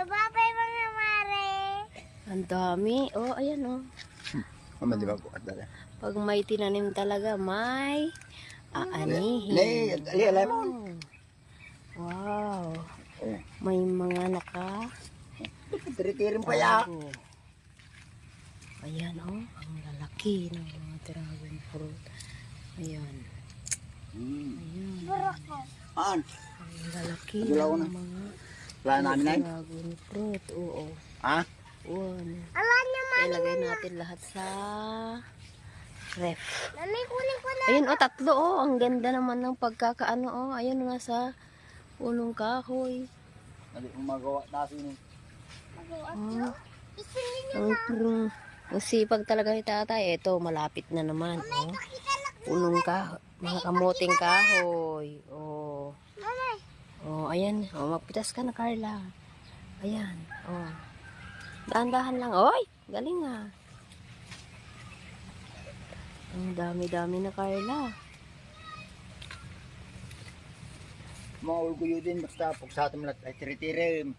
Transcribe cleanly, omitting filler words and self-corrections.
Babay mga mare. Ang dami. Oh, ayan oh. Mama, di ba po? At dala. Pag may tinanim talaga, may aanihin. Lemon. Wow. Oh. May mga naka Tiri-tirin pa ya. bago. Ayan oh, ang lalaki ng mga dragon fruit. Ayan. Ayan. An? Ang lalaki Dilaw na. ng mga Wala namin na yun? dragon fruit. Oo. Ha? One. Ala naman. Ilagay natin lahat sa ref. Mami, kunin ko na. Ayun oh, tatlo oh. Ang ganda naman ng pagkakaano oh. Ayun nasa punong kahoy. Hindi mo magawa natin. Oh. Isinin niyo. Ang sipag talaga ni tatay. Ito, malapit na naman. Oh. Punong kahoy. Mga kamuting kahoy. Oh. Mami. Oh, ayan. Oh, magpitas ka na, Carla. Ayan. Oh. Dahan-dahan lang. Oy, galing ah. Ang dami-dami na, Carla. Maulguyo din basta pag sa atin lahat ay tiri-tirin.